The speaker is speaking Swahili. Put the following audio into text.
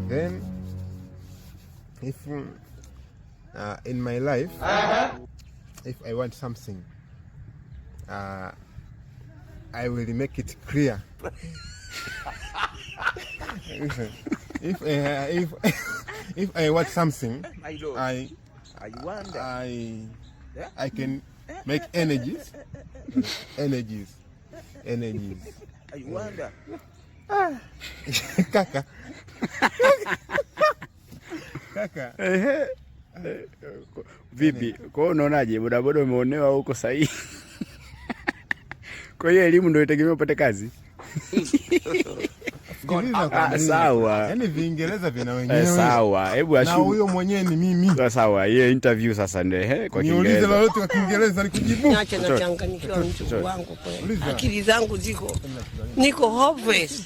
Then if in my life if I want something I will make it clear. If I want something, I can make energies. I wonder. Kaka. Vipi? Kwa hiyo unaonaje, bodaboda umeonewa huko sahihi? Kwa hiyo elimu ndio itegemea upate kazi? Sawa. Yaani Viingereza vina wenyewe. Sawa. Hebu ashumu. Na huyo mwenyewe ni mimi. Sawa. Hiyo interview sasa ndio kwa Kiingereza. Niulize lolote kwa Kiingereza nikujibu. Niache na changanyikiwa mtu wangu kwa. Akili zangu niko hopeless.